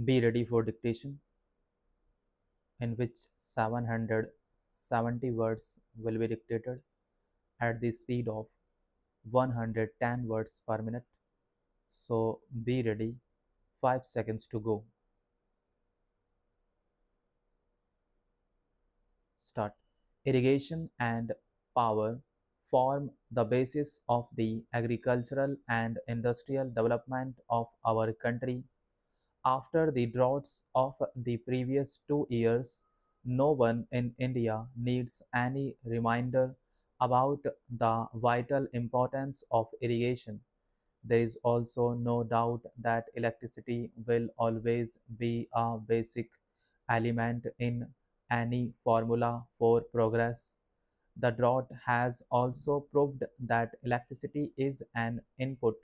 Be ready for dictation, in which 770 words will be dictated at the speed of 110 words per minute. So be ready. 5 seconds to go. Start. Irrigation and power form the basis of the agricultural and industrial development of our country. After the droughts of the previous 2 years, no one in India needs any reminder about the vital importance of irrigation. There is also no doubt that electricity will always be a basic element in any formula for progress. The drought has also proved that electricity is an input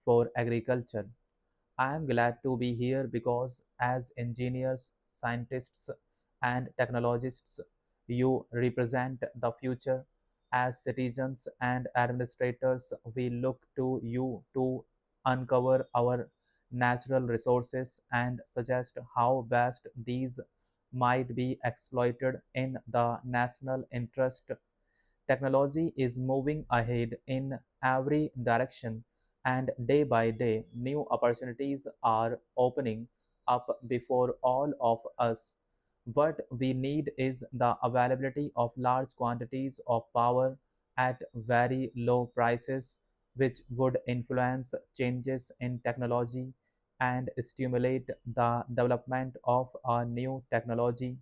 for agriculture. I am glad to be here because, as engineers, scientists, and technologists, you represent the future. As citizens and administrators, we look to you to uncover our natural resources and suggest how best these might be exploited in the national interest. Technology is moving ahead in every direction, and day by day, new opportunities are opening up before all of us. What we need is the availability of large quantities of power at very low prices, which would influence changes in technology and stimulate the development of a new technology.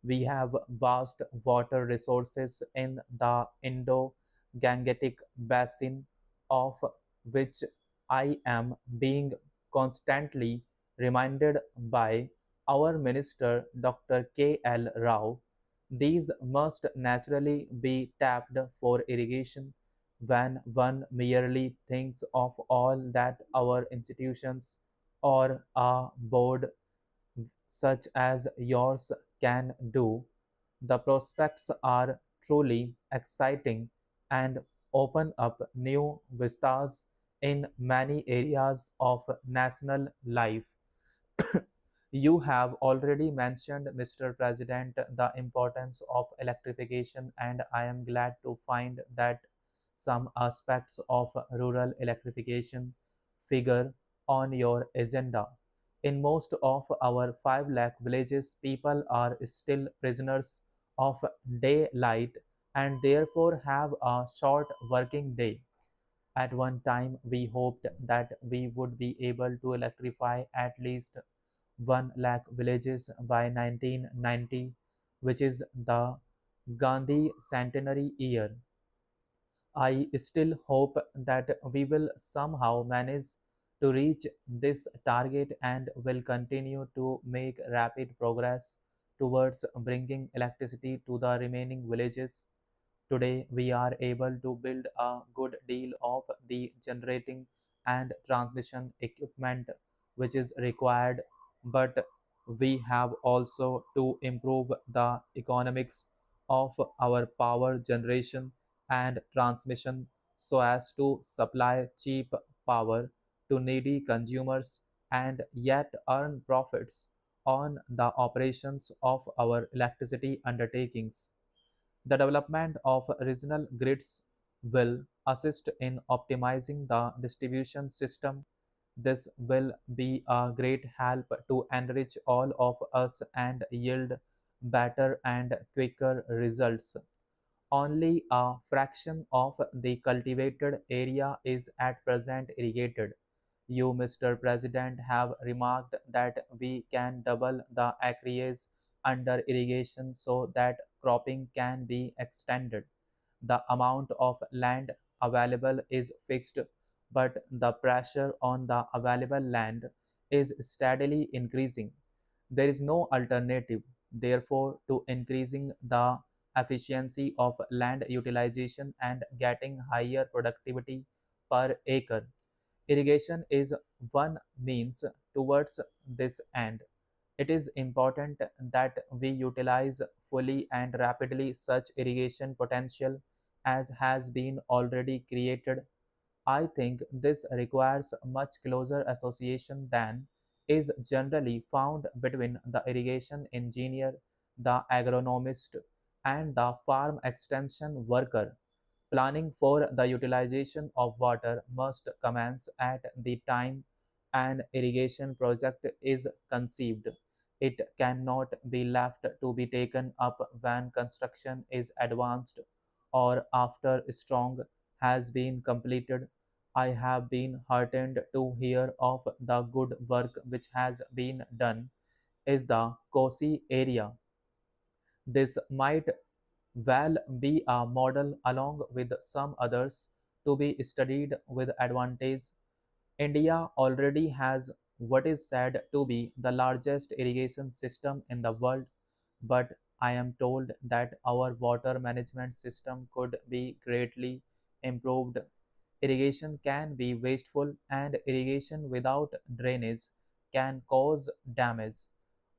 We have vast water resources in the Indo-Gangetic basin, of which I am being constantly reminded by our Minister Dr. K.L. Rao. These must naturally be tapped for irrigation. When one merely thinks of all that our institutions or a board such as yours can do, the prospects are truly exciting and open up new vistas in many areas of national life. You have already mentioned, Mr. President, the importance of electrification, and I am glad to find that some aspects of rural electrification figure on your agenda. In most of our 5 lakh villages, people are still prisoners of daylight and therefore have a short working day. At one time, we hoped that we would be able to electrify at least 1 lakh villages by 1990, which is the Gandhi centenary year. I still hope that we will somehow manage to reach this target and will continue to make rapid progress towards bringing electricity to the remaining villages. Today, we are able to build a good deal of the generating and transmission equipment which is required, but we have also to improve the economics of our power generation and transmission so as to supply cheap power to needy consumers and yet earn profits on the operations of our electricity undertakings. The development of regional grids will assist in optimizing the distribution system. This will be a great help to enrich all of us and yield better and quicker results. Only a fraction of the cultivated area is at present irrigated. You, Mr. President, have remarked that we can double the acreage under irrigation so that cropping can be extended. The amount of land available is fixed, but the pressure on the available land is steadily increasing. There is no alternative, therefore, to increasing the efficiency of land utilization and getting higher productivity per acre. Irrigation is one means towards this end. It is important that we utilize fully and rapidly such irrigation potential as has been already created. I think this requires much closer association than is generally found between the irrigation engineer, the agronomist, and the farm extension worker. Planning for the utilization of water must commence at the time an irrigation project is conceived. It cannot be left to be taken up when construction is advanced or after strong has been completed. I have been heartened to hear of the good work which has been done is the Kosi area. This might well be a model along with some others to be studied with advantage. India already has what is said to be the largest irrigation system in the world, but I am told that our water management system could be greatly improved. Irrigation can be wasteful, and irrigation without drainage can cause damage.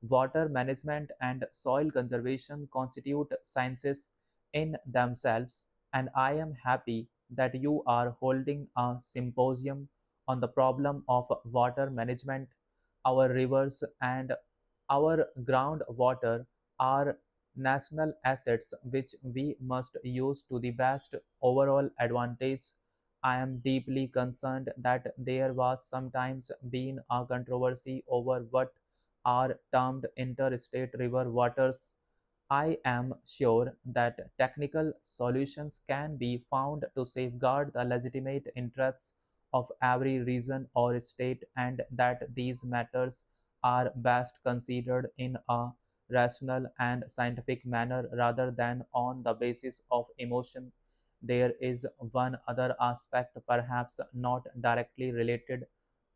Water management and soil conservation constitute sciences in themselves, and I am happy that you are holding a symposium on the problem of water management. Our rivers and our groundwater are national assets which we must use to the best overall advantage. I am deeply concerned that there was sometimes been a controversy over what are termed interstate river waters. I am sure that technical solutions can be found to safeguard the legitimate interests of every region or state, and that these matters are best considered in a rational and scientific manner rather than on the basis of emotion. There is one other aspect, perhaps not directly related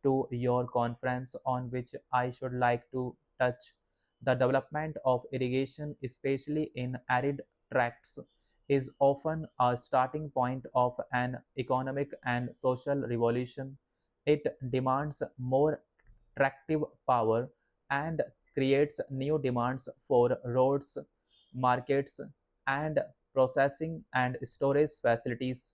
to your conference, on which I should like to touch. The development of irrigation, especially in arid tracts, is often a starting point of an economic and social revolution. It demands more tractive power and creates new demands for roads, markets, and processing and storage facilities.